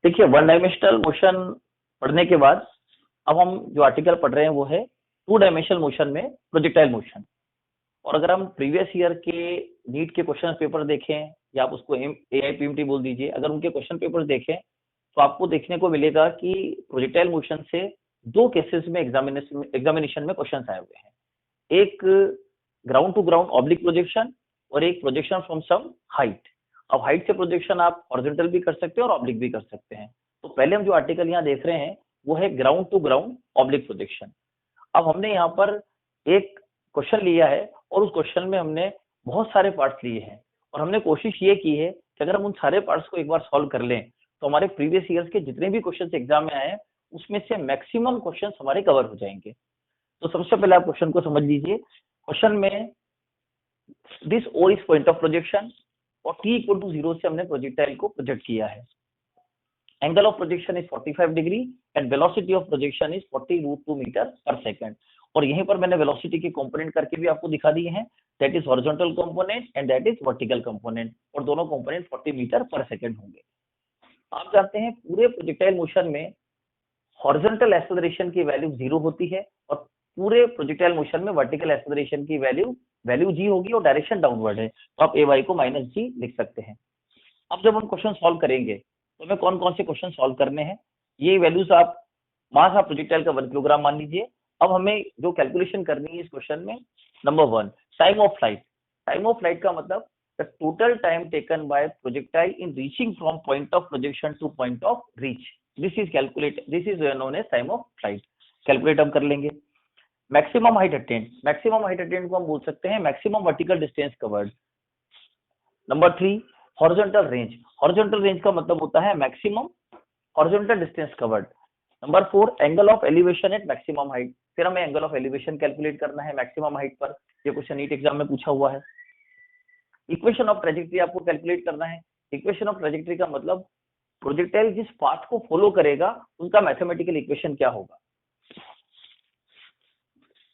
देखिए, one dimensional motion पढ़ने के बाद अब हम जो आर्टिकल पढ़ रहे हैं वो है टू डायमेंशनल मोशन में प्रोजेक्टाइल मोशन। और अगर हम प्रीवियस ईयर के नीट के क्वेश्चन पेपर देखें या आप उसको AIPMT बोल दीजिए, अगर उनके क्वेश्चन पेपर देखें तो आपको देखने को मिलेगा कि प्रोजेक्टाइल मोशन से दो केसेस में एग्जामिनेशन में क्वेश्चन आए हुए हैं। एक ground to ground oblique projection और एक प्रोजेक्शन फ्रॉम सम हाइट। अब हाइट से प्रोजेक्शन आप हॉरिजॉन्टल भी कर सकते हैं और ऑब्लिक भी कर सकते हैं। तो पहले हम जो आर्टिकल यहाँ देख रहे हैं वो है ground to ground oblique projection. अब हमने यहाँ पर एक क्वेश्चन लिया है और उस क्वेश्चन में हमने बहुत सारे पार्ट्स लिए हैं और हमने कोशिश ये की है कि अगर हम उन सारे पार्ट्स को एक बार सॉल्व कर लें तो हमारे प्रीवियस ईयर्स के जितने भी क्वेश्चन एग्जाम में आए हैं उसमें से मैक्सिमम क्वेश्चन हमारे कवर हो जाएंगे। तो सबसे पहले आप क्वेश्चन को समझ लीजिए। क्वेश्चन में this O is point of projection और t इक्वल टू 0 से हमने प्रोजेक्टाइल को प्रोजेक्ट किया है। Angle of projection is 45 degree and velocity of projection is 40√2 metre पर सेकंड। और यहीं पर मैंने वेलोसिटी के कंपोनेंट करके भी आपको दिखा दिए हैं, that is horizontal component and that is vertical component, और दोनों कंपोनेंट 40 मीटर पर सेकंड होंगे। आप जानते हैं पूरे प्रोजेक्टाइल मोशन में हॉरिजॉन्टल एक्सेलरेशन की वैल्यू 0 होती है और पूरे प्रोजेक्टाइल मोशन में वर्टिकल एक्सेलरेशन की वैल्यू g होगी और डायरेक्शन डाउनवर्ड है, तो आप ay को -g लिख सकते हैं। अब जब हम क्वेश्चन सॉल्व करेंगे तो हमें कौन कौन से क्वेश्चन सॉल्व करने हैं, ये वैल्यूज आप मास ऑफ प्रोजेक्टाइल का 1 किलोग्राम मान लीजिए। अब हमें जो कैलकुलेशन करनी है इस क्वेश्चन में, number 1 time of flight. Time of flight का मतलब the total time taken by projectile in reaching from point of projection to point of reach, this is known as time of flight. Calculate हम कर लेंगे। Maximum height attained, maximum height attained को हम बोल सकते हैं maximum vertical distance covered. Number 3 horizontal range, horizontal range का मतलब होता है maximum horizontal distance covered. Number 4 angle of elevation at maximum height, फिर हमें एंगल ऑफ एलिवेशन कैलकुलेट करना है मैक्सिमम हाइट पर, ये क्वेश्चन नीट एग्जाम में पूछा हुआ है। इक्वेशन ऑफ ट्रेजेक्टरी आपको कैलकुलेट करना है। इक्वेशन ऑफ ट्रेजेक्टरी का मतलब प्रोजेक्टाइल जिस पाथ को फॉलो करेगा उनका मैथमेटिकल इक्वेशन क्या होगा।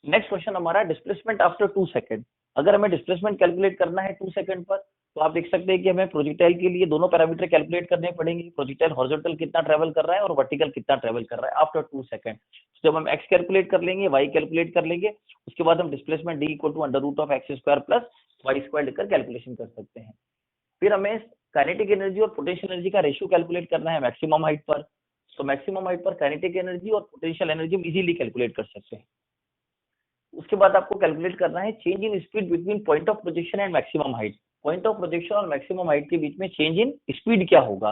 नेक्स्ट क्वेश्चन हमारा डिस्प्लेसमेंट आफ्टर 2 सेकंड। अगर हमें डिस्प्लेसमेंट कैलकुलेट करना है 2 सेकंड पर तो आप देख सकते हैं कि हमें प्रोजेक्टाइल के लिए दोनों पैरामीटर कैलकुलेट करने पड़ेंगे, प्रोजेक्टाइल हॉरिजॉन्टल कितना ट्रेवल कर रहा है और वर्टिकल कितना ट्रेवल कर रहा है आफ्टर 2 सेकंड। जब हम x कैलकुलेट कर लेंगे, y कैलकुलेट कर लेंगे, उसके बाद हम displacement d equal to √(x² + y² लिखकर कैलकुलेशन कर सकते हैं। फिर हमें काइनेटिक एनर्जी और पोटेंशियल एनर्जी का रेशियो कैलकुलेट करना है मैक्सिमम हाइट पर, तो मैक्सिमम हाइट पर काइनेटिक एनर्जी और पोटेंशियल एनर्जी हम इजीली कैलकुलेट कर सकते हैं। उसके बाद आपको कैलकुलेट करना है change in speed between point of projection and maximum height. Point of projection और मैक्सिमम हाइट के बीच में चेंज इन स्पीड क्या होगा,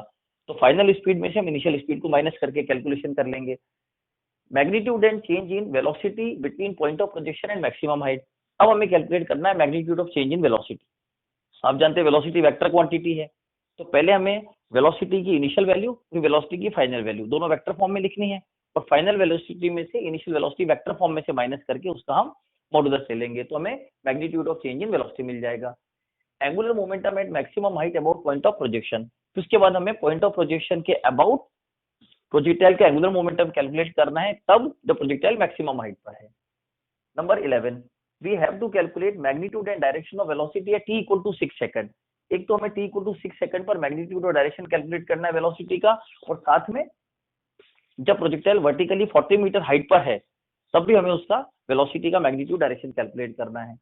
तो फाइनल स्पीड में से हम इनिशियल स्पीड को माइनस करके कैलकुलेशन कर लेंगे। Magnitude and change in velocity between point of projection and maximum height. अब हमें कैलकुलेट करना है magnitude of change in velocity. आप जानते हैं वेलोसिटी वेक्टर क्वांटिटी है, तो पहले हमें वेलोसिटी की इनिशियल वैल्यू फिर वेलोसिटी की फाइनल वैल्यू दोनों वेक्टर फॉर्म में लिखनी है और फाइनल वेलोसिटी में से इनिशियल वेलोसिटी वेक्टर फॉर्म में से माइनस करके उसका हम मॉडुलस ले लेंगे, तो हमें magnitude of change in velocity मिल जाएगा। Angular momentum at maximum height about point of projection, तो उसके बाद हमें पॉइंट ऑफ प्रोजेक्शन के अबाउट प्रोजेक्टाइल का एंगुलर मोमेंटम कैलकुलेट करना है तब जब प्रोजेक्टाइल मैक्सिमम हाइट पर है। Number 11 we have to calculate magnitude and direction of velocity at t equal to 6 second. एक तो हमें t इक्वल टू 6 सेकंड पर मैग्नीट्यूड और डायरेक्शन कैलकुलेट करना है वेलोसिटी का, और साथ में जब प्रोजेक्टाइल वर्टिकली 40 मीटर हाइट पर है तब भी हमें उसका वेलोसिटी का मैग्नीट्यूड डायरेक्शन कैलकुलेट करना है।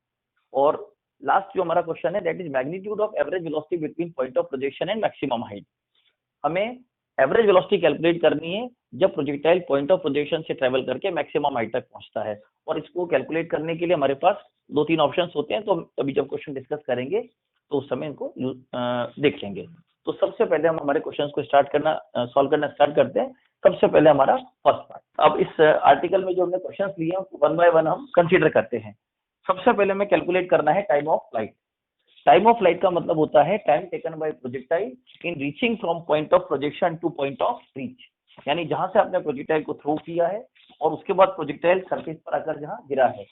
और लास्ट जो हमारा क्वेश्चन है that is magnitude of average velocity between point of projection and maximum height. हमें एवरेज वेलोसिटी कैलकुलेट करनी है जब प्रोजेक्टाइल पॉइंट ऑफ प्रोजेक्शन से ट्रेवल करके मैक्सिमम हाइट तक पहुंचता है, और इसको कैलकुलेट करने के लिए हमारे पास 2-3 ऑप्शंस होते हैं, तो अभी जब क्वेश्चन डिस्कस करेंगे तो उस समय इनको देख लेंगे। तो सबसे पहले हम हमारे क्वेश्चंस को सॉल्व करना स्टार्ट करते हैं। सबसे पहले हमारा फर्स्ट पार्ट, अब इस आर्टिकल में जो हमने क्वेश्चंस लिए हैं उसको 1 बाय 1 हम कंसीडर करते हैं। सबसे पहले हमें कैलकुलेट करना है time of flight. Time of flight का मतलब होता है time taken by projectile in reaching from point of projection to point of reach, यानी जहां से आपने प्रोजेक्टाइल को थ्रो किया है और उसके बाद प्रोजेक्टाइल सरफेस पर आकर जहां गिरा है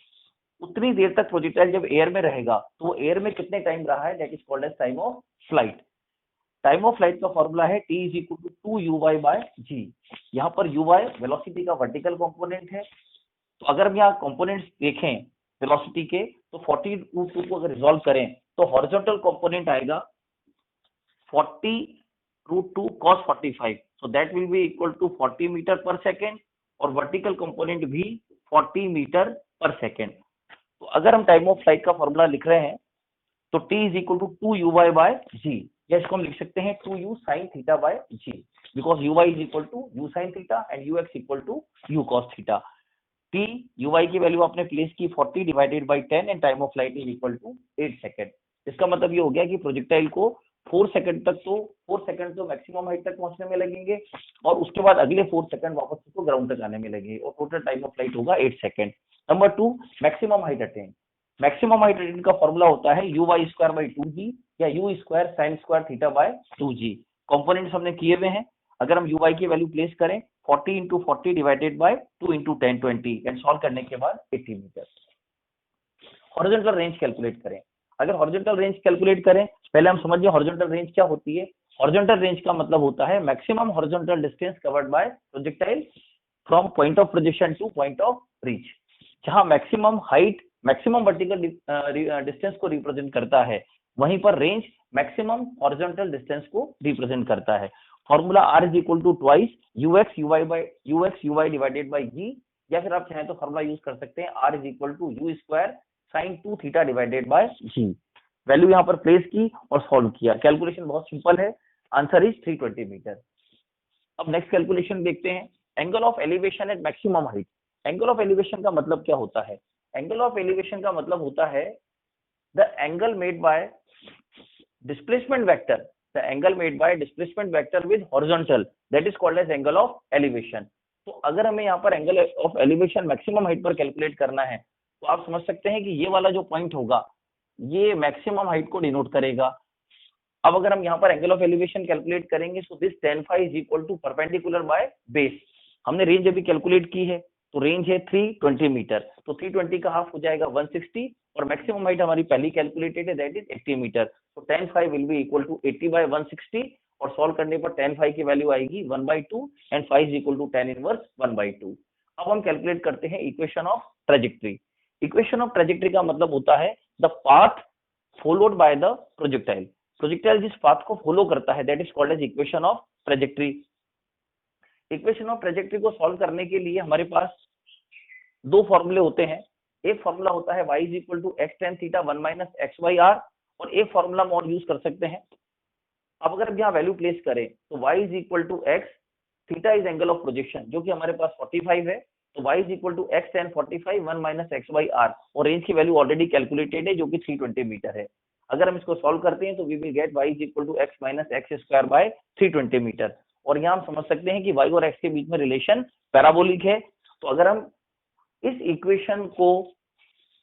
उतनी देर तक प्रोजेक्टाइल जब एयर में रहेगा तो वो एयर में कितने टाइम रहा है, that is called as time of flight. Time of flight का फॉर्मूला है t is equal to 2uy/g। यहाँ पर uy वेलोसिटी का वर्टिकल कंपोनेंट है, तो अगर हम यहाँ कंपोनेंट्स देखें वेलोसिटी के तो 40√2 को अगर रिजॉल्व करें तो हॉरिजॉन्टल कंपोनेंट आएगा 40√2 cos 45, so that will be equal to 40 metre पर सेकेंड और वर्टिकल कंपोनेंट भी 40 मीटर पर सेकेंड। तो अगर हम टाइम ऑफ फ्लाइट का फॉर्मूला लिख रहे हैं तो t is equal to 2uy by g, या इसको हम लिख सकते हैं 2u sin theta by g, because uy is equal to u sin theta and ux equal to u cos theta. t uy की वैल्यू आपने प्लेस की 40 divided bye 10 and time of flight is equal to 8 second. इसका मतलब ये हो गया कि projectile को 4 सेकंड तो मैक्सिमम हाइट तक पहुंचने में लगेंगे और उसके बाद अगले 4 सेकंड वापस उसको ग्राउंड तक आने में लगेंगे और टोटल टाइम ऑफ फ्लाइट होगा 8 second. Number 2, maximum height attain. Maximum height attain का फॉर्मूला होता है u y square by 2g या u square sign square theta by 2g। Components हमने किए हुए हैं। अगर हम u y की वैल्यू प्लेस करें 40 into 40 divided bye 2 into 10 20 and solve करने के बाद 80 मीटर। हॉरिजॉन्टल रेंज कैलकुलेट करें। अगर हॉरिजॉन्टल रेंज कैलकुलेट करें, पहले हम समझिए हॉरिजॉन्टल रेंज क्या होती है। हॉरिजॉन्टल रेंज का मतलब होता है maximum horizontal distance covered by projectile from point of projection to point of reach. जहां maximum height maximum vertical distance को रिप्रेजेंट करता है, वहीं पर रेंज मैक्सिमम हॉरिजॉन्टल डिस्टेंस को रिप्रेजेंट करता है। Formula r is equal to twice ux uy divided by g, या फिर आप चाहें तो फॉर्मूला यूज कर सकते हैं r is equal to u square sine 2 theta divided by g। Value यहाँ पर प्लेस की और सॉल्व किया। कैलकुलेशन बहुत सिंपल है, आंसर इज 320 मीटर। अब नेक्स्ट कैलकुलेशन देखते हैं, angle of elevation at maximum height. Angle of elevation का मतलब क्या होता है? एंगल ऑफ एलिवेशन का मतलब होता है the angle made by displacement vector, the angle made by displacement vector with horizontal, that is called as angle of elevation। तो अगर हमें यहाँ पर angle of elevation maximum height पर कैलकुलेट करना है तो आप समझ सकते हैं कि ये वाला जो पॉइंट होगा ये मैक्सिमम हाइट को डिनोट करेगा। अब अगर हम यहाँ पर एंगल ऑफ एलिवेशन कैलकुलेट करेंगे तो this tan phi is equal to perpendicular by base. हमने रेंज अभी कैलकुलेट की है तो रेंज है 320 मीटर, तो 320 का हाफ हो जाएगा 160 और मैक्सिमम हाइट हमारी पहली कैलकुलेटेड है दैट इज 80 मीटर। तो tan phi will be equal to 80 by 160 और सॉल्व करने पर tan phi की वैल्यू आएगी 1/2 and phi is equal to tan inverse 1/2। अब हम कैलकुलेट करते हैं equation of trajectory. Equation of trajectory का मतलब होता है the path followed by the projectile. Projectile जिस पाथ को फॉलो करता है that is called as equation of trajectory. Equation of trajectory को सॉल्व करने के लिए हमारे पास दो फॉर्मूले होते हैं। एक फॉर्मूला होता है y is equal to x tan theta 1 minus x by r, और एक फॉर्मूला हम और यूज कर सकते हैं। अब अगर हम यहाँ वैल्यू प्लेस करें तो y is equal to x, theta is angle of projection जो कि हमारे पास 45 है, तो y is equal to x tan 45 1 minus x by r, और रेंज की वैल्यू ऑलरेडी कैलकुलेटेड है जो कि 320 मीटर है। अगर हम इसको सॉल्व करते हैं तो we will get y is equal to x minus x square by 320 metre. और यहाँ हम समझ सकते हैं कि y और x के बीच में रिलेशन पैराबोलिक है। तो अगर हम इस इक्वेशन को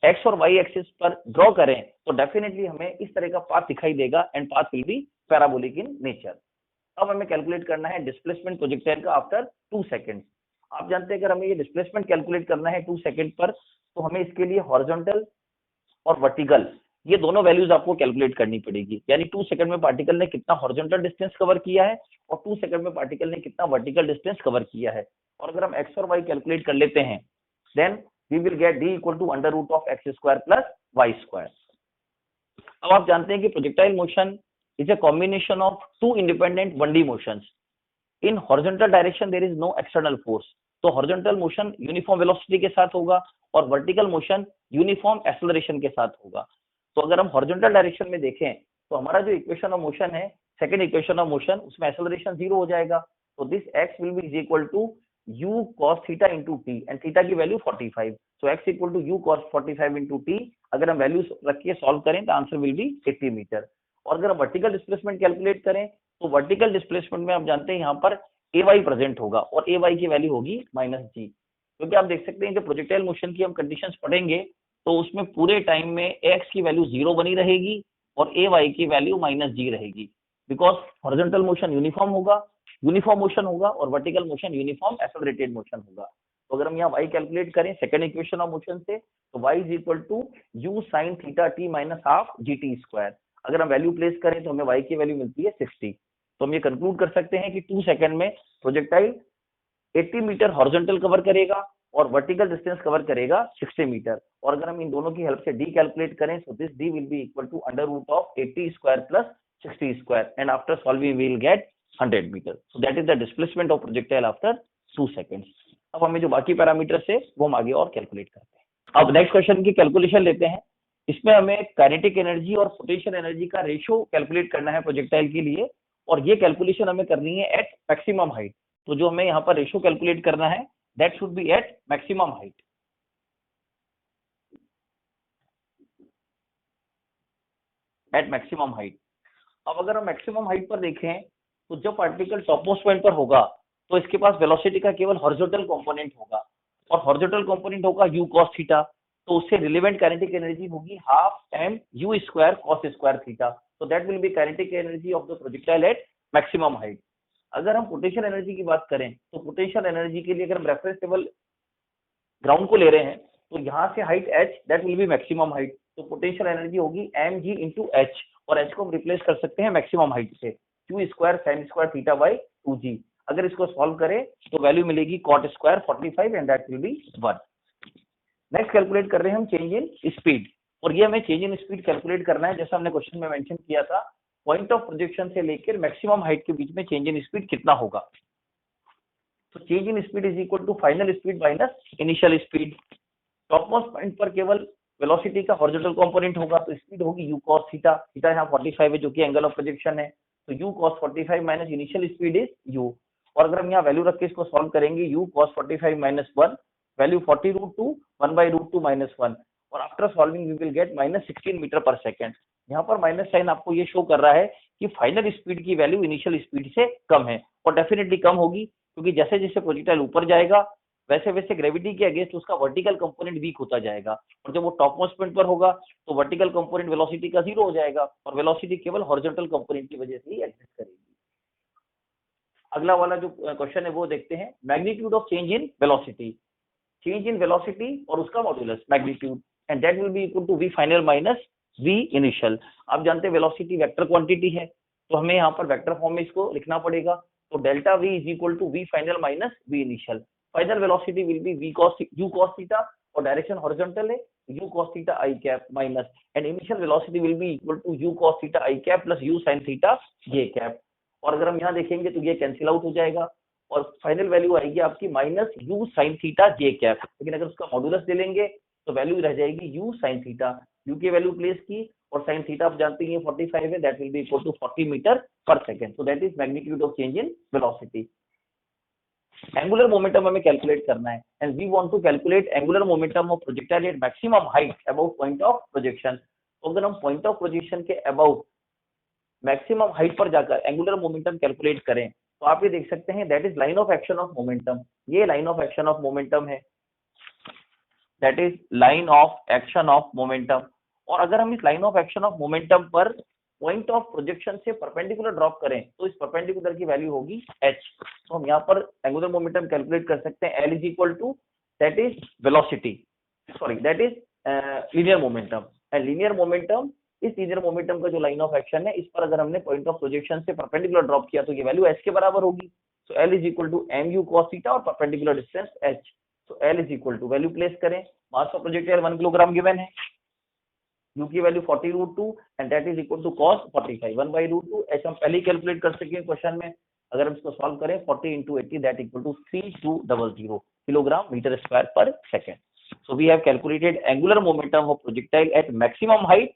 x और y एक्सिस पर ड्रॉ करें तो डेफिनेटली हमें इस तरह का पाथ दिखाई देगा and path will be parabolic in nature. अब हमें कैलकुलेट करना है डिस्प्लेसमेंट प्रोजेक्टाइल का आफ्टर 2 सेकंड। आप जानते हैं अगर हमें ये डिस्प्लेसमेंट कैलकुलेट करना है 2 सेकंड पर तो हमें इसके लिए हॉरिजॉन्टल और वर्टिकल ये दोनों वैल्यूज आपको कैलकुलेट करनी पड़ेगी। यानी 2 सेकंड में पार्टिकल ने कितना हॉरिजॉन्टल डिस्टेंस कवर किया है और 2 सेकंड में पार्टिकल ने कितना वर्टिकल डिस्टेंस कवर किया है। और अगर हम x और y कैलकुलेट कर लेते हैं then we will get d equal to under root of x square plus y square। अब आप जानते हैं कि projectile motion is a combination of two independent 1D motions। in horizontal direction there is no external force, तो horizontal motion uniform velocity के साथ होगा और वर्टिकल मोशन यूनिफॉर्म एक्सेलरेशन के साथ होगा। तो अगर हम हॉरिजॉन्टल डायरेक्शन में देखें तो हमारा जो इक्वेशन ऑफ मोशन है, सेकंड इक्वेशन ऑफ मोशन, उसमें एक्सेलरेशन 0 हो जाएगा। तो this x will be is equal to u cos theta into t and theta की वैल्यू 45। तो x equal to u cos 45 into t. अगर हम वैल्यू रखिए सॉल्व करें तो आंसर विल बी 80 मीटर। और अगर हम वर्टिकल डिस्प्लेसमेंट कैलकुलेट करें तो वर्टिकल डिस्प्लेसमेंट में आप जानते हैं यहाँ पर ay प्रेजेंट होगा और ay की वैल्यू होगी -g, क्योंकि आप देख सकते हैं जब प्रोजेक्टाइल मोशन की हम कंडीशंस पढ़ेंगे तो उसमें पूरे टाइम में x की वैल्यू 0 बनी रहेगी और ay की वैल्यू -g रहेगी, because horizontal motion uniform motion होगा और vertical motion uniform accelerated motion होगा। तो अगर हम यहाँ y कैलकुलेट करें सेकंड इक्वेशन ऑफ मोशन से तो y is equal to u sin theta t minus half gt square. अगर हम वैल्यू प्लेस करें तो हमें y की वैल्यू मिलती है 60। तो हम ये कंक्लूड कर सकते हैं कि 2 सेकंड में प्रोजेक्टाइल 80 मीटर हॉरिजॉन्टल कवर करेगा और वर्टिकल डिस्टेंस कवर करेगा 60 मीटर। और अगर हम इन दोनों की हेल्प से d कैलकुलेट करें तो this d will be equal to under root of 80 square plus 60 square and after solving we will get 100 metre. So that is the displacement of projectile after 2 seconds. अब हमें जो बाकी parameters है वो हम आगे और कैलकुलेट करते हैं. अब नेक्स्ट क्वेश्चन की कैलकुलेशन लेते हैं. इसमें हमें काइनेटिक एनर्जी और पोटेंशियल एनर्जी का रेशियो कैलकुलेट करना है प्रोजेक्टाइल के लिए, और ये कैलकुलेशन हमें करनी है एट मैक्सिमम हाइट. तो जो हमें यहाँ पर रेशियो कैलकुलेट करना है that should be at maximum height. At maximum height. अब अगर हम मैक्सिमम हाइट पर देखें तो जब पार्टिकल टॉप मोस्ट पॉइंट पर होगा तो इसके पास वेलोसिटी का केवल हॉरिजॉन्टल कंपोनेंट होगा, और हॉरिजॉन्टल कंपोनेंट होगा u cos थीटा. तो उससे रिलेवेंट काइनेटिक एनर्जी होगी half m u square cos square theta. तो that will be kinetic energy of the projectile at maximum height. अगर हम पोटेंशियल एनर्जी की बात करें तो पोटेंशियल एनर्जी के लिए अगर हम रेफरेंस टेबल ग्राउंड को ले रहे हैं तो यहाँ से height h that will B maximum height. तो पोटेंशियल एनर्जी होगी mg इंटू h, और h को हम रिप्लेस कर सकते हैं मैक्सिमम हाइट से q square sine square theta by 2g. अगर इसको सॉल्व करें तो वैल्यू मिलेगी cot square 45 and that will B 1. Next calculate कर रहे हैं हम चेंज इन स्पीड, और ये हमें चेंज इन स्पीड कैलकुलेट करना है. जैसा हमने क्वेश्चन में मेंशन किया था, पॉइंट ऑफ प्रोजेक्शन से लेकर मैक्सिमम हाइट के बीच में चेंज इन स्पीड कितना होगा. तो change in speed is equal to final speed minus initial speed. Top most point पर केवल वेलोसिटी का हॉरिजॉन्टल कंपोनेंट होगा तो स्पीड होगी u cos थीटा. थीटा यहाँ 45 है जो कि एंगल ऑफ प्रोजेक्शन है, तो u cos 45 minus initial speed is u. और अगर हम यहाँ वैल्यू रख के इसको सॉल्व करेंगे u cos 45 minus 1, value 40√2 1/√2 minus 1, और after solving we will get minus 16 metre पर सेकेंड. यहाँ पर माइनस साइन आपको ये शो कर रहा है कि फाइनल स्पीड की वैल्यू इनिशियल स्पीड से कम है, और डेफिनेटली कम होगी क्योंकि जैसे जैसे प्रोजेक्टाइल ऊपर जाएगा वैसे वैसे ग्रेविटी के अगेंस्ट उसका वर्टिकल कंपोनेंट वीक होता जाएगा, और जब वो टॉप मोस्ट पॉइंट पर होगा तो वर्टिकल कंपोनेंट वेलोसिटी का 0 हो जाएगा, और वेलोसिटी केवल हॉरिजॉन्टल कंपोनेंट की वजह से ही एग्जिस्ट करेगी. अगला वाला जो क्वेश्चन है वो देखते हैं. Magnitude of change in velocity. Change in velocity और उसका modulus magnitude, and that will be equal to v final minus v initial. आप जानते हैं वेलोसिटी वेक्टर क्वांटिटी है, तो हमें यहाँ पर वेक्टर फॉर्म में इसको लिखना पड़ेगा. तो delta v is equal to v final minus v initial. Final velocity will be u cos theta, और डायरेक्शन हॉरिजॉन्टल है u cos theta i cap minus, and initial velocity will be equal to u cos theta i cap plus u sin theta j cap. और अगर हम यहाँ देखेंगे तो ये cancel out हो जाएगा, और फाइनल वैल्यू आएगी आपकी minus u sin theta j cap. लेकिन अगर उसका मॉड्यूलस ले लेंगे तो वैल्यू रह जाएगी u sin थीटा. u की वैल्यू प्लेस की, और sin थीटा आप जानते हैं 45 है, that will be equal to 40 metre पर second. So that is magnitude of change in velocity. Angular momentum हमें कैलकुलेट करना है, and we want to calculate angular momentum of projectile at maximum height about point of projection. तो अगर हम point of projection के about maximum height पर जाकर angular momentum calculate करें तो आप ये देख सकते हैं that is line of action of momentum. ये line of action of momentum है, that is line of action of momentum. और अगर हम इस line of action of momentum पर पॉइंट ऑफ प्रोजेक्शन से परपेंडिकुलर ड्रॉप करें तो इस परपेंडिकुलर की वैल्यू होगी h. तो हम यहाँ पर एंगुलर मोमेंटम कैलकुलेट कर सकते हैं. L is equal to that is velocity, sorry that is linear momentum, and linear momentum, इस लीनियर मोमेंटम का जो लाइन ऑफ एक्शन है इस पर अगर हमने पॉइंट ऑफ प्रोजेक्शन से परपेंडिकुलर ड्रॉप किया तो ये वैल्यू h के बराबर होगी. So L is equal to mu cos theta और perpendicular distance h. So L is equal to value place करें, mass of projectile 1 kilogram given है, u की value 40√2 and that is equal to cos 45 1/√2. h हम पहले ही calculate कर सकें question में. अगर हम इसको सॉल्व करें 40 into 80 that equal to 3200 kilogram metre square per second. So we have calculated angular momentum of projectile at maximum height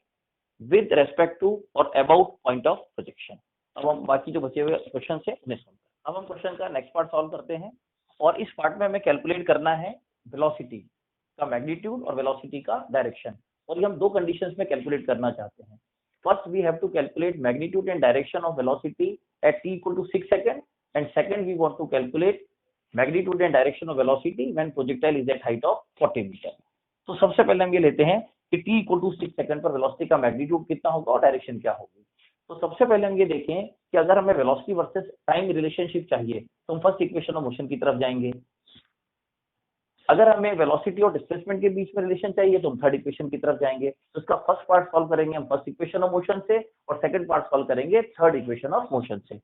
with respect to और अबाउट पॉइंट ऑफ प्रोजेक्शन. अब हम बाकी जो बचे हुए क्वेश्चन है उन्हें सॉल्व करें. अब हम क्वेश्चन का नेक्स्ट पार्ट सॉल्व करते हैं, और इस पार्ट में हमें कैलकुलेट करना है वेलोसिटी का मैग्नीट्यूड और वेलोसिटी का डायरेक्शन, और ये हम दो कंडीशंस में कैलकुलेट करना चाहते हैं. First we have to calculate magnitude and direction of velocity at t equal to 6 second, and second we want to calculate magnitude and direction of velocity when projectile is at height of 40 metre. तो सबसे पहले हम ये लेते हैं कि t equal to 6 second पर velocity का मैग्नीट्यूड कितना होगा और डायरेक्शन क्या होगी. तो सबसे पहले हम ये देखें कि अगर हमें वेलोसिटी वर्सेस टाइम रिलेशनशिप चाहिए तो हम फर्स्ट इक्वेशन ऑफ मोशन की तरफ जाएंगे. अगर हमें वेलोसिटी और डिस्प्लेसमेंट के बीच में रिलेशन चाहिए तो हम थर्ड इक्वेशन की तरफ जाएंगे. तो इसका फर्स्ट पार्ट सॉल्व करेंगे हम फर्स्ट इक्वेशन ऑफ मोशन से, और सेकंड पार्ट सॉल्व करेंगे थर्ड इक्वेशन ऑफ मोशन से.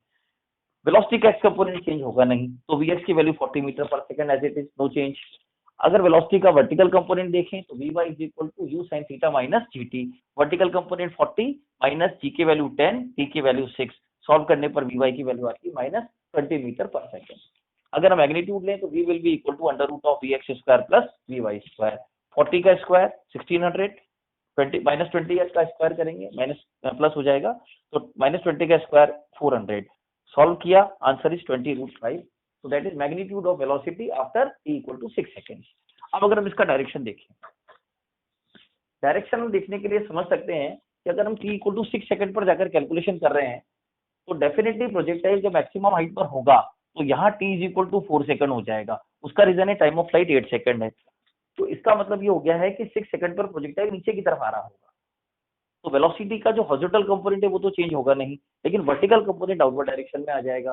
वेलोसिटी का एक्स कंपोनेंट चेंज होगा नहीं, तो vx की वैल्यू 40 मीटर पर second as it is, no change. अगर वेलोसिटी का वर्टिकल कंपोनेंट देखें तो vy is equal to u sin theta minus gt. Vertical component 40 माइनस g की वैल्यू 10, t की वैल्यू 6. सॉल्व करने पर वी की वैल्यू आती है -20 मीटर पर सेकेंड। अगर हम मैग्नीट्यूड लें तो v will be equal to √vx² plus vy²। 40 का स्क्वायर 1600, 20 का स्क्वायर करेंगे माइनस प्लस हो जाएगा, तो -20 का स्क्वायर 400। सॉल्व किया, आंसर इज 20√5। तो that is magnitude of velocity after t equal to 6 second. अब अगर हम इसका डायरेक्शन देखें, डायरेक्शन देखने के लिए समझ सकते हैं कि अगर हम t इक्वल टू 6 सेकेंड पर जाकर कैलकुलेशन कर रहे हैं तो डेफिनेटली प्रोजेक्टाइल जब मैक्सिमम हाइट पर होगा तो यहाँ t is equal to 4 second हो जाएगा। उसका रीजन है टाइम ऑफ फ्लाइट 8 सेकंड है, तो इसका मतलब ये हो गया है कि 6 सेकंड पर प्रोजेक्टाइल नीचे की तरफ आ रहा होगा। तो वेलोसिटी का जो हॉरिजॉन्टल कंपोनेंट है वो तो चेंज होगा नहीं, लेकिन वर्टिकल कंपोनेंट आउटवर्ड डायरेक्शन में आ जाएगा।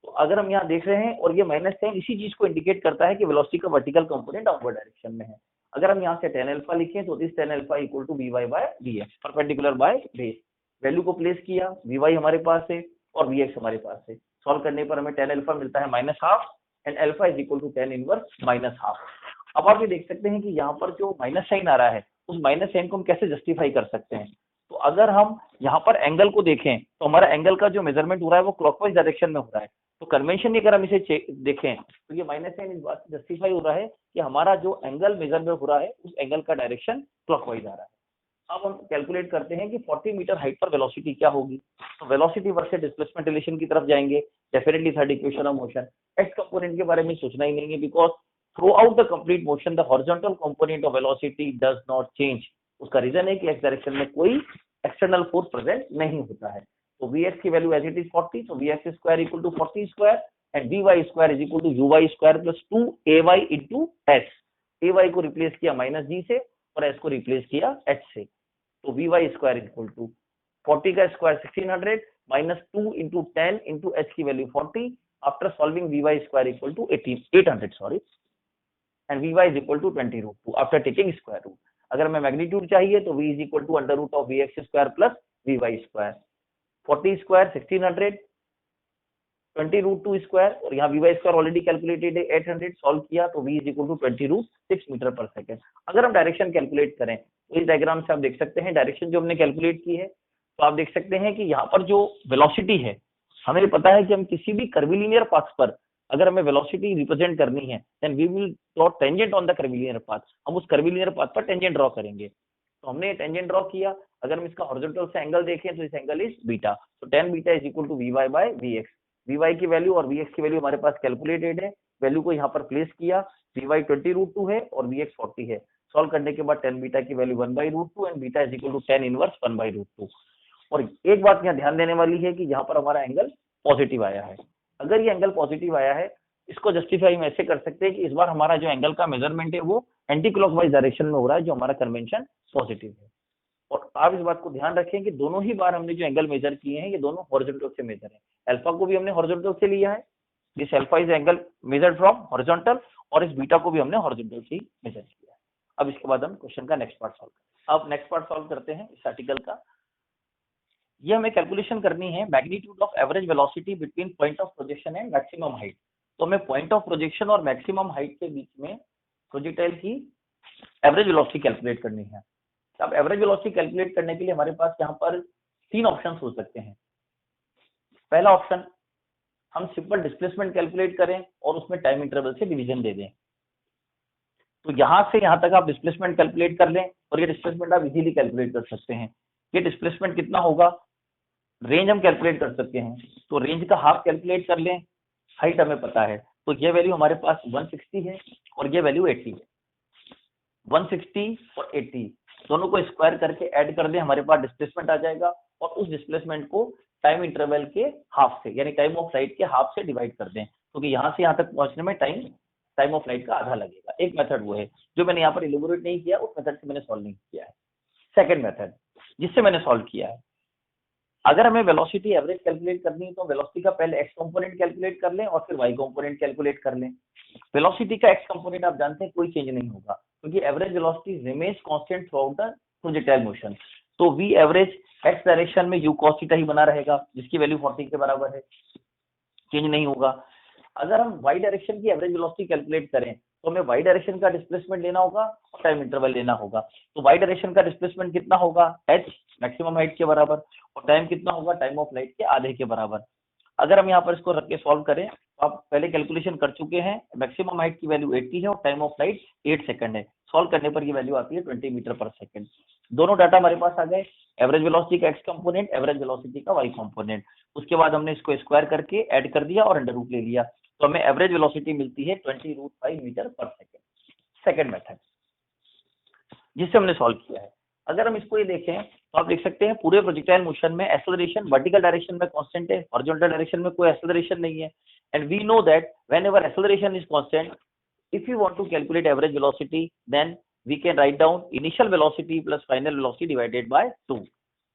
तो अगर हम यहाँ देख रहे हैं और ये माइनस साइन इसी चीज को इंडिकेट करता है कि वेलोसिटी का वर्टिकल कंपोनेंट आउटवर्ड डायरेक्शन में है। अगर हम यहाँ से tan अल्फा लिखें तो this tan alpha equal to vy by vx, perpendicular by base. Value को प्लेस किया, vy हमारे पास है और vx हमारे पास है। सॉल्व करने पर हमें tan अल्फा मिलता है -12 and alpha is equal to tan inverse -12। अब आप ये देख सकते हैं कि यहाँ पर जो माइनस साइन आ रहा है उस माइनस साइन को हम कैसे जस्टिफाई कर सकते हैं। तो अगर हम यहाँ पर एंगल को देखें तो हमारा एंगल का जो मेजरमेंट हो रहा है वो क्लॉकवाइज डायरेक्शन में हो रहा है। तो कन्वेंशन अगर हम इसे देखें तो ये माइनस साइन इस बात से जस्टिफाई हो रहा है कि हमारा जो एंगल मेजरमेंट हो रहा है उस एंगल का डायरेक्शन क्लॉकवाइज आ रहा है। अब हम कैलकुलेट करते हैं कि 40 मीटर हाइट पर वेलोसिटी क्या होगी। तो वेलोसिटी वर्सेस डिस्प्लेसमेंट रिलेशन की तरफ जाएंगे, definitely third equation of motion. X component के बारे में सोचना ही नहीं है, because through out the complete motion the horizontal component of velocity does not change. उसका रीजन है कि एक्स डायरेक्शन में कोई एक्सटर्नल फोर्स प्रेजेंट नहीं होता है। तो vx की value as it is 40, so vx square equal to 40 square and vy square is equal to uy square plus 2ay into s। ay को रिप्लेस किया -g से और s को रिप्लेस किया h से। तो vy स्क्वायर इक्वल टू 40 का square 1600 minus 2 into 10 into h की value 40। After solving vy square equal to 800 sorry, and vy is equal to 20√2 after taking square root. अगर हमें मैग्नीट्यूड चाहिए तो v is equal to under root of vx square plus vy square. 40 square 1600, 20√2 square और यहाँ vy square already calculated है 800। Solve किया तो v is equal to 20√6 metre पर सेकेंड। अगर हम डायरेक्शन कैलकुलेट करें तो इस डायग्राम से आप देख सकते हैं डायरेक्शन जो हमने कैलकुलेट की है। तो आप देख सकते हैं कि यहाँ पर जो वेलोसिटी है, हमें पता है कि हम किसी भी कर्विलिनियर पाथ पर अगर हमें वेलोसिटी रिप्रेजेंट करनी है then we will draw tangent on the curvilinear path. हम उस कर्विलिनियर पाथ पर टेंजेंट ड्रॉ करेंगे। तो हमने टेंजेंट ड्रॉ किया, अगर हम इसका हॉरिजॉन्टल से एंगल देखें तो इस एंगल इज बीटा। तो tan beta is equal to vy by vx। vy की वैल्यू और vx की वैल्यू हमारे पास कैलकुलेटेड है, वैल्यू को यहाँ पर प्लेस किया। vy 20√2 है और vx 40 है। सॉल्व करने के बाद tan बीटा की value 1/√2 and beta is equal to tan inverse 1/√2। और एक बात यहाँ ध्यान देने वाली है कि यहाँ पर हमारा एंगल पॉजिटिव आया है। अगर ये एंगल पॉजिटिव आया है, इसको जस्टिफाई हम ऐसे कर सकते हैं कि इस बार हमारा जो एंगल का मेजरमेंट है वो एंटी क्लॉकवाइज डायरेक्शन में हो रहा है, जो हमारा कन्वेंशन पॉजिटिव है। और आप इस बात को ध्यान रखें कि दोनों ही बार हमने जो एंगल मेजर किए हैं ये दोनों हॉरिजॉन्टल से मेजर है। अल्फा को भी हमने हॉरिजॉन्टल से लिया है, this alpha is angle measured from horizontal, और इस बीटा को भी हमने हॉरिजॉन्टल से ही मेजर किया है। अब इसके बाद हम क्वेश्चन का नेक्स्ट पार्ट सॉल्व करते हैं। अब नेक्स्ट पार्ट सॉल्व करते हैं इस आर्टिकल का। ये हमें कैलकुलेशन करनी है magnitude of average velocity between point of projection and maximum height. तो हमें पॉइंट ऑफ प्रोजेक्शन और मैक्सिमम हाइट के बीच में प्रोजेक्टाइल की एवरेज वेलोसिटी कैलकुलेट करनी है। अब एवरेज वेलोसिटी कैलकुलेट करने के लिए हमारे पास यहाँ पर 3 ऑप्शंस हो सकते हैं। पहला ऑप्शन, हम सिंपल डिस्प्लेसमेंट कैलकुलेट करें और उसमें टाइम इंटरवल से डिवीजन दे दें। तो यहाँ से यहाँ तक आप डिस्प्लेसमेंट कैलकुलेट कर लें और ये डिस्प्लेसमेंट आप इजीली कैलकुलेट कर सकते हैं। ये डिस्प्लेसमेंट कितना होगा, रेंज हम कैलकुलेट कर सकते हैं, तो रेंज का हाफ कैलकुलेट कर लें। हाइट हमें पता है, तो ये वैल्यू हमारे पास 160 है और ये वैल्यू 80 है। 160 और 80 दोनों को स्क्वायर करके ऐड कर दें, हमारे पास डिस्प्लेसमेंट आ जाएगा। और उस डिस्प्लेसमेंट को टाइम इंटरवल के हाफ से, यानी टाइम ऑफ फ्लाइट के हाफ से डिवाइड कर दें, क्योंकि यहाँ से यहाँ तक पहुंचने में टाइम ऑफ फ्लाइट का आधा लगेगा। एक मेथड वो है जो मैंने यहाँ पर इलेबोरेट नहीं किया, उस मेथड से मैंने सॉल्व नहीं किया है। सेकेंड मेथड जिससे मैंने सॉल्व किया है, अगर हमें वेलोसिटी एवरेज कैलकुलेट करनी है तो वेलोसिटी का पहले एक्स कंपोनेंट कैलकुलेट कर लें और फिर वाई कंपोनेंट कैलकुलेट कर लें। वेलोसिटी का एक्स कंपोनेंट आप जानते हैं कोई चेंज नहीं होगा, क्योंकि average velocity remains constant through out the projectile motion. तो वी एवरेज एक्स डायरेक्शन में यू कॉस थीटा ही बना रहेगा, जिसकी वैल्यू 40 के बराबर है, चेंज नहीं होगा। अगर हम वाई डायरेक्शन की एवरेज वेलोसिटी कैलकुलेट करें तो हमें वाई डायरेक्शन का डिस्प्लेसमेंट लेना होगा और टाइम इंटरवल लेना होगा। तो वाई डायरेक्शन का डिस्प्लेसमेंट कितना होगा, h मैक्सिमम हाइट के बराबर, और टाइम कितना होगा, टाइम ऑफ लाइट के आधे के बराबर। अगर हम यहाँ पर इसको रख के सॉल्व करें तो आप पहले कैलकुलेशन कर चुके हैं, मैक्सिमम हाइट की वैल्यू 80 है और टाइम ऑफ लाइट 8 सेकंड है। सॉल्व करने पर ये वैल्यू आती है 20 मीटर पर सेकंड। दोनों डाटा हमारे पास आ गए, एवरेज वेलोसिटी का एक्स कंपोनेंट, एवरेज वेलोसिटी का वाई कंपोनेंट। उसके बाद हमने इसको स्क्वायर करके ऐड कर दिया और अंडर रूट ले लिया, तो हमें एवरेज वेलोसिटी मिलती है 20√5 मीटर पर सेकंड। सेकंड मेथड जिससे हमने सॉल्व किया है। अगर हम इसको ये देखें तो आप देख सकते हैं पूरे प्रोजेक्टाइल मोशन में एक्सेलरेशन वर्टिकल डायरेक्शन में कांस्टेंट है, हॉरिजॉन्टल डायरेक्शन में कोई एक्सेलरेशन नहीं है। And we know that whenever acceleration is constant, if you want to calculate average velocity, then we can write down initial velocity plus final velocity divided by 2।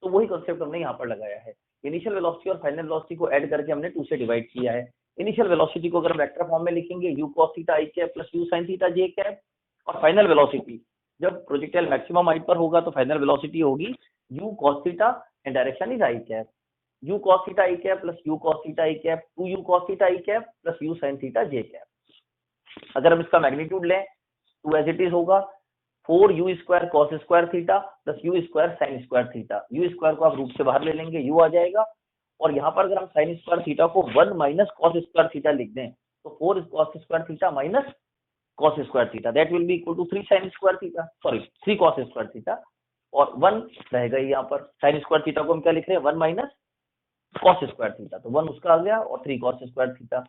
तो वही concept हमने यहाँ पर लगाया है। इनिशियल वेलोसिटी और फाइनल वेलोसिटी को add करके हमने 2 से डिवाइड किया है। इनिशियल वेलोसिटी को अगर हम वेक्टर फॉर्म में लिखेंगे u cos theta i cap plus u sin theta j cap, और फाइनल वेलोसिटी जब प्रोजेक्टाइल मैक्सिमम हाइट पर होगा तो फाइनल वेलोसिटी होगी u cos theta and direction is i cap, u cos theta i cap plus u cos theta i cap 2u cos theta i cap plus u sin theta j cap. अगर हम इसका magnitude लें तो as it is होगा 4u square cos square theta plus u square sign square theta. u square को आप root से बाहर ले लेंगे, u आ जाएगा, और यहाँ पर अगर हम साइन स्क्वायर थीटा को 1 माइनस कॉस स्क्वायर थीटा लिख दें तो 4 cos square theta minus cos square theta, that will be equal to 3 sine square theta, sorry 3 cos square theta, और 1 रहेगा यहाँ पर। साइन स्क्वायर थीटा को हम क्या लिख रहे हैं, 1 माइनस कॉस स्क्वायर थीटा, तो 1 उसका आ गया और 3 कॉस स्क्वायर थीटा।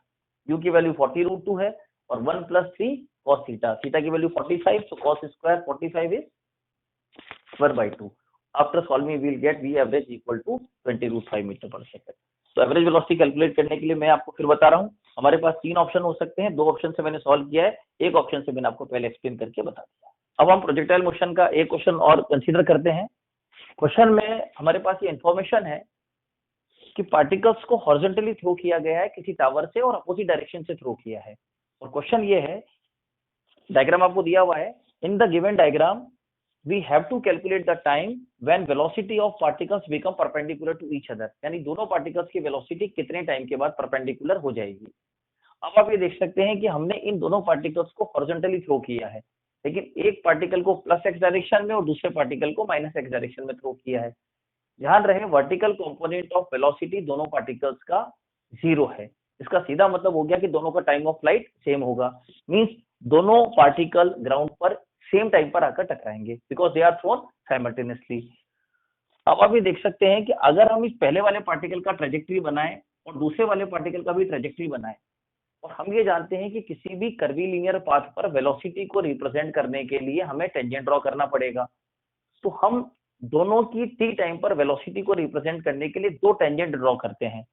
u की वैल्यू 40√2 है और 1 प्लस 3 cos थीटा, थीटा की value 45, so cos square 45 is 1/2। After solving we will get v average equal to 20√5 metre पर सेकंड। तो एवरेज वेलोसिटी कैलकुलेट करने के लिए मैं आपको फिर बता रहा हूँ, हमारे पास 3 ऑप्शन हो सकते हैं। 2 ऑप्शन से मैंने सॉल्व किया है, एक ऑप्शन से मैंने आपको पहले एक्सप्लेन करके बता दिया। अब हम प्रोजेक्टाइल मोशन का एक क्वेश्चन और कंसीडर करते हैं। क्वेश्चन में हमारे पास ये इन्फॉर्मेशन है कि पार्टिकल्स को हॉरिजॉन्टली थ्रो किया गया है किसी टावर से और अपोजिट डायरेक्शन से थ्रो किया है। और क्वेश्चन ये है, डायग्राम आपको दिया हुआ है, in the given diagram we have to calculate the time when velocity of particles become perpendicular to each other, यानी दोनों पार्टिकल्स की वेलोसिटी कितने टाइम के बाद परपेंडिकुलर हो जाएगी। अब आप ये देख सकते हैं कि हमने इन दोनों पार्टिकल्स को हॉरिजॉन्टली थ्रो किया है, लेकिन एक पार्टिकल को प्लस एक्स डायरेक्शन में और दूसरे पार्टिकल को माइनस एक्स डायरेक्शन में थ्रो किया है। ध्यान रहे वर्टिकल कंपोनेंट ऑफ वेलोसिटी दोनों पार्टिकल्स का 0 है। इसका सीधा मतलब हो गया कि दोनों का टाइम ऑफ फ्लाइट सेम होगा, मींस दोनों पार्टिकल ग्राउंड पर सेम टाइम पर आकर टकराएंगे because they are thrown simultaneously. अब आप ये देख सकते हैं कि अगर हम इस पहले वाले पार्टिकल का ट्रेजेक्टरी बनाएं और दूसरे वाले पार्टिकल का भी ट्रेजेक्टरी बनाएं, और हम ये जानते हैं कि किसी भी कर्वीलिनियर पाथ पर वेलोसिटी को रिप्रेजेंट करने के लिए हमें टेंजेंट ड्रॉ करना पड़ेगा, तो हम दोनों की टी टाइम पर वेलोसिटी को रिप्रेजेंट करने के लिए 2 टेंजेंट ड्रॉ करते हैं।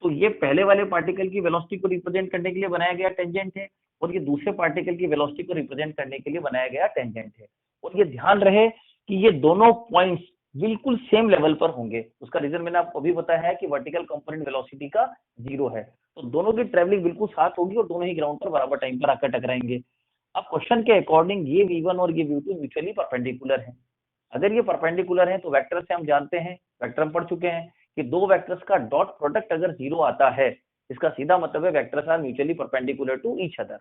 तो ये पहले वाले पार्टिकल की वेलोसिटी को रिप्रेजेंट करने के लिए बनाया गया टेंजेंट है, और ये दूसरे पार्टिकल की वेलोसिटी को रिप्रेजेंट करने के लिए बनाया गया टेंजेंट है। और ये ध्यान रहे कि ये दोनों पॉइंट्स बिल्कुल सेम लेवल पर होंगे। उसका रीजन मैंने आपको अभी बताया है कि वर्टिकल कंपोनेंट वेलोसिटी का 0 है, तो दोनों की ट्रेवलिंग बिल्कुल साथ होगी और दोनों ही ग्राउंड पर बराबर टाइम पर आकर टकराएंगे। अब क्वेश्चन के अकॉर्डिंग ये v1 और ये v2 म्यूचुअली परपेंडिकुलर है। अगर ये परपेंडिकुलर है तो वेक्टर से हम जानते हैं, वेक्टर हम पढ़ चुके हैं कि 2 वेक्टर्स का डॉट प्रोडक्ट अगर 0 आता है, इसका सीधा मतलब है vectors are mutually perpendicular to each other.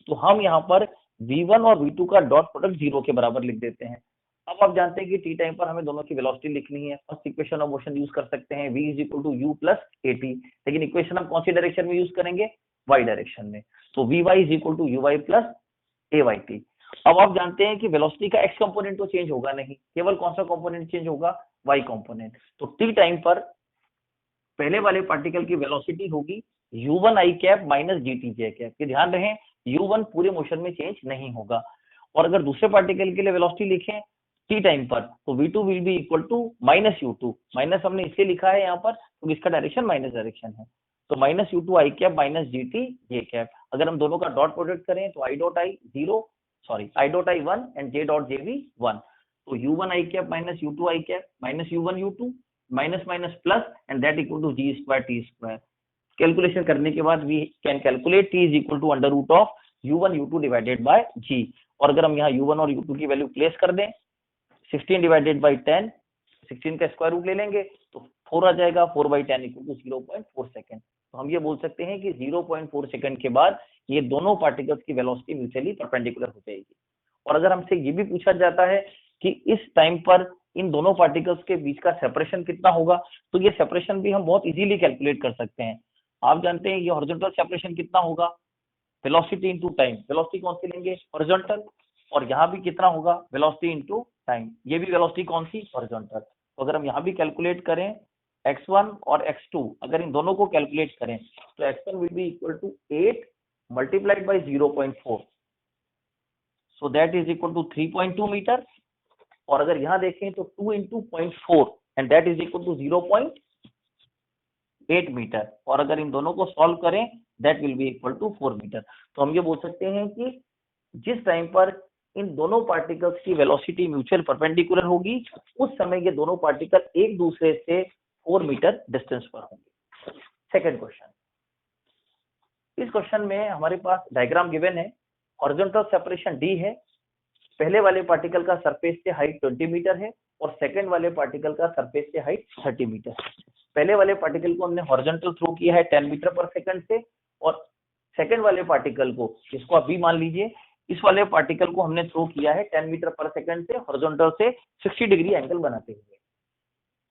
तो हम यहाँ पर v1 और v2 का डॉट प्रोडक्ट 0 के बराबर लिख देते हैं। अब आप जानते हैं कि टी टाइम पर हमें दोनों की वेलोसिटी लिखनी है, first equation of motion use कर सकते हैं, v is equal to u plus at, लेकिन इक्वेशन हम कौन सी डायरेक्शन में यूज करेंगे, y डायरेक्शन में, तो vy is equal to uy plus ayt। अब आप जानते हैं कि वेलोसिटी का एक्स कंपोनेंट तो चेंज होगा नहीं, केवल कौन सा कंपोनेंट चेंज होगा, वाई कंपोनेंट। तो टी टाइम पर पहले वाले पार्टिकल की वेलोसिटी होगी u1 i cap minus gt j cap. ये ध्यान रहे u1 पूरे मोशन में चेंज नहीं होगा। और अगर दूसरे पार्टिकल के लिए वेलोसिटी लिखें टी टाइम पर तो v2 will be equal to minus u2, minus हमने इसलिए लिखा है यहाँ पर क्योंकि इसका डायरेक्शन माइनस डायरेक्शन है, तो minus u2 i cap minus gt j cap. अगर हम दोनों का डॉट प्रोडक्ट करें तो i dot i 0, sorry i dot i 1 and j dot j भी 1, तो u1 i cap minus u2 i cap minus u1 u2 minus minus plus and that equal to g square t square. Calculation करने के बाद we can calculate t is equal to under root of u1 u2 divided by g। और अगर हम यहाँ u1 और u2 की value place कर दें 16 डिवाइडेड बाय 10, 16 का स्क्वायर रूट ले लेंगे तो 4 आ जाएगा, 4/10 इक्वल टू 0.4 सेकंड। तो हम ये बोल सकते हैं कि 0.4 सेकंड के बाद ये दोनों पार्टिकल्स की वेलोसिटी म्यूचुअली परपेंडिकुलर हो जाएगी। और अगर हमसे ये भी पूछा जाता है कि इस टाइम पर इन दोनों पार्टिकल्स के बीच का सेपरेशन कितना होगा, तो ये सेपरेशन भी हम बहुत इजीली कैलकुलेट कर सकते हैं। आप जानते हैं ये हॉरिजॉन्टल सेपरेशन कितना होगा, वेलोसिटी इनटू टाइम। वेलोसिटी कौन सी लेंगे, हॉरिजॉन्टल, और यहाँ भी कितना होगा, वेलोसिटी इनटू टाइम। ये भी वेलोसिटी कौन सी, हॉरिजॉन्टल। तो अगर हम यहाँ भी कैलकुलेट करें x1 और x2, अगर इन दोनों को कैलकुलेट करें तो x1 will be equal to 8 multiplied by 0.4, so that is equal to 3.2 metre. और अगर यहाँ देखें तो 2 into 0.4 and that is equal to 0.8 metre. और अगर इन दोनों को सॉल्व करें that will be equal to 4 metre. तो हम ये बोल सकते हैं कि जिस टाइम पर इन दोनों पार्टिकल्स की वेलोसिटी म्यूचुअल परपेंडिकुलर होगी, उस समय ये दोनों पार्टिकल एक दूसरे से 4 मीटर डिस्टेंस पर होंगे। सेकंड क्वेश्चन, इस क्वेश्चन में हमारे पास डायग्राम गिवन है, हॉरिजॉन्टल सेपरेशन डी है, पहले वाले पार्टिकल का सरफेस से हाइट 20 मीटर है और सेकंड वाले पार्टिकल का सरफेस से हाइट 30 मीटर है। पहले वाले पार्टिकल को हमने हॉरिजॉन्टल थ्रो किया है 10 मीटर पर सेकंड से, और सेकंड वाले पार्टिकल को, जिसको आप बी मान लीजिए, इस वाले पार्टिकल को हमने थ्रो किया है 10 मीटर पर सेकंड से हॉरिजॉन्टल से 60 डिग्री एंगल बनाते हुए।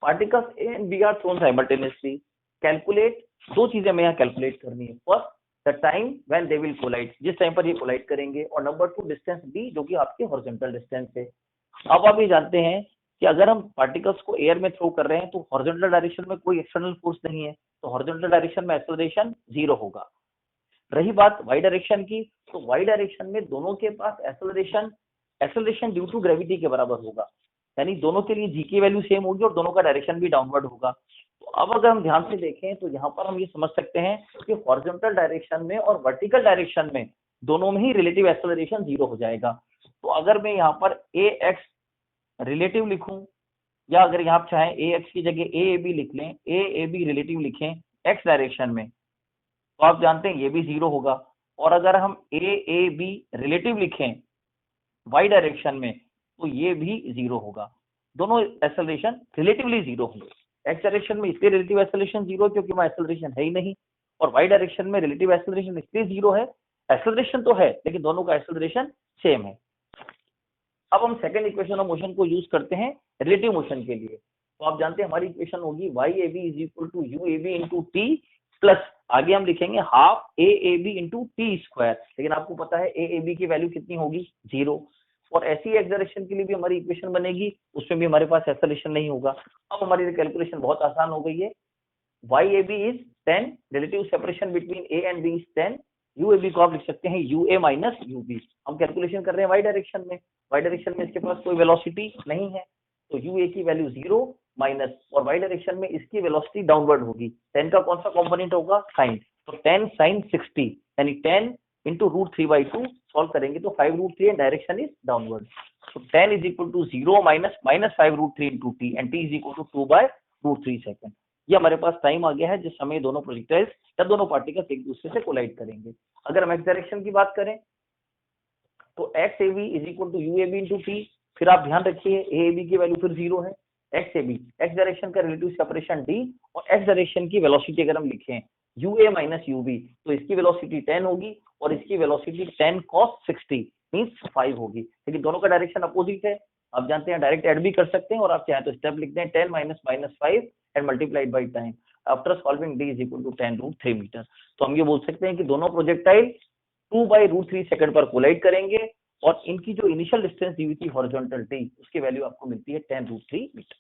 Particles A and B are thrown simultaneously. Calculate, दो चीजें हमें यहाँ कैलकुलेट करनी है, first the time when they will collide, जिस टाइम पर ये कोलाइड करेंगे, और नंबर 2 डिस्टेंस डी, जो कि आपके हॉरिजॉन्टल डिस्टेंस है। अब आप ये जानते हैं कि अगर हम पार्टिकल्स को एयर में थ्रो कर रहे हैं तो हॉरिजॉन्टल डायरेक्शन में कोई एक्सटर्नल फोर्स नहीं है, तो हॉरिजॉन्टल डायरेक्शन में एक्सेलरेशन 0 होगा। रही बात वाई डायरेक्शन की, तो वाई डायरेक्शन में दोनों के पास एक्सेलरेशन ड्यू टू ग्रेविटी के बराबर होगा, यानी दोनों के लिए जी की वैल्यू सेम होगी और दोनों का डायरेक्शन भी डाउनवर्ड होगा। तो अब अगर हम ध्यान से देखें तो यहाँ पर हम ये समझ सकते हैं कि हॉरिजॉन्टल डायरेक्शन में और वर्टिकल डायरेक्शन में दोनों में ही रिलेटिव एक्सेलरेशन 0 हो जाएगा। तो अगर मैं यहाँ पर ए एक्स रिलेटिव लिखूं, या अगर यहाँ आप चाहें ए एक्स की जगह ए बी लिख लें, ए बी रिलेटिव लिखें एक्स डायरेक्शन में, तो आप जानते हैं ये भी 0 होगा। और अगर हम ए बी रिलेटिव लिखें वाई डायरेक्शन में, तो ये भी 0 होगा। दोनों एक्सेलरेशन रिलेटिवली 0 होंगे। एक्स डायरेक्शन में इसलिए रिलेटिव एक्सेलरेशन 0 क्योंकि वहां एक्सेलरेशन है ही नहीं, और वाई डायरेक्शन में रिलेटिव एक्सेलरेशन इसलिए 0 है, एक्सेलरेशन तो है लेकिन दोनों का एक्सेलरेशन सेम है। अब हम सेकंड इक्वेशन ऑफ मोशन को यूज करते हैं रिलेटिव मोशन के लिए। तो आप जानते हैं हमारी इक्वेशन होगी y A B is equal to you A B into t, plus आगे हम लिखेंगे half A B into t square. लेकिन आपको पता है ए बी की वैल्यू कितनी होगी, 0। और ऐसी एक्स डायरेक्शन के लिए भी हमारी इक्वेशन बनेगी, उसमें भी हमारे पास एक्सेलरेशन नहीं होगा। अब हमारी कैलकुलेशन बहुत आसान हो गई है। Y A B is 10, relative separation between A and B is 10, U A B को आप लिख सकते हैं U A minus U B. हम कैलकुलेशन कर रहे हैं वाई डायरेक्शन में, वाई डायरेक्शन में इसके पास कोई वेलोसिटी नहीं है, तो यू ए की वैल्यू 0 माइनस, और वाई डायरेक्शन में इसकी वेलोसिटी डाउनवर्ड होगी। 10 का कौन सा कॉम्पोनेंट होगा, साइन, तो 10 साइन 60, यानी 10 इंटू √3/2, सॉल्व करेंगे तो 5√3 and direction is downward. So 10 is equal to 0 minus 5√3 into t and t is equal to 2/√3 second. ये हमारे पास टाइम आ गया है जिस समय दोनों प्रोजेक्टाइल्स या दोनों पार्टिकल्स एक दूसरे से कोलाइड करेंगे। अगर हम एक्स डायरेक्शन की बात करें तो X A B is equal to you A B into T, फिर आप ध्यान रखिए ए बी की वैल्यू फिर 0 है। X A B X direction का रिलेटिव सेपरेशन डी, और एक्स डायरेक्शन की वेलोसिटी अगर हम लिखें U A minus U B, तो इसकी वेलोसिटी 10 होगी और इसकी वेलोसिटी 10 cos 60 मींस 5 होगी। लेकिन दोनों का डायरेक्शन अपोजिट है, आप जानते हैं डायरेक्ट ऐड भी कर सकते हैं, और आप चाहें तो स्टेप लिखते हैं 10 minus minus 5 and multiplied by time after solving d is equal to 10√3 metre. तो हम ये बोल सकते हैं कि दोनों प्रोजेक्टाइल 2/√3 सेकंड पर कोलाइड करेंगे, और इनकी जो इनिशियल डिस्टेंस दी हुई थी हॉरिजॉन्टल टी, उसकी वैल्यू आपको मिलती है 10√3 मीटर।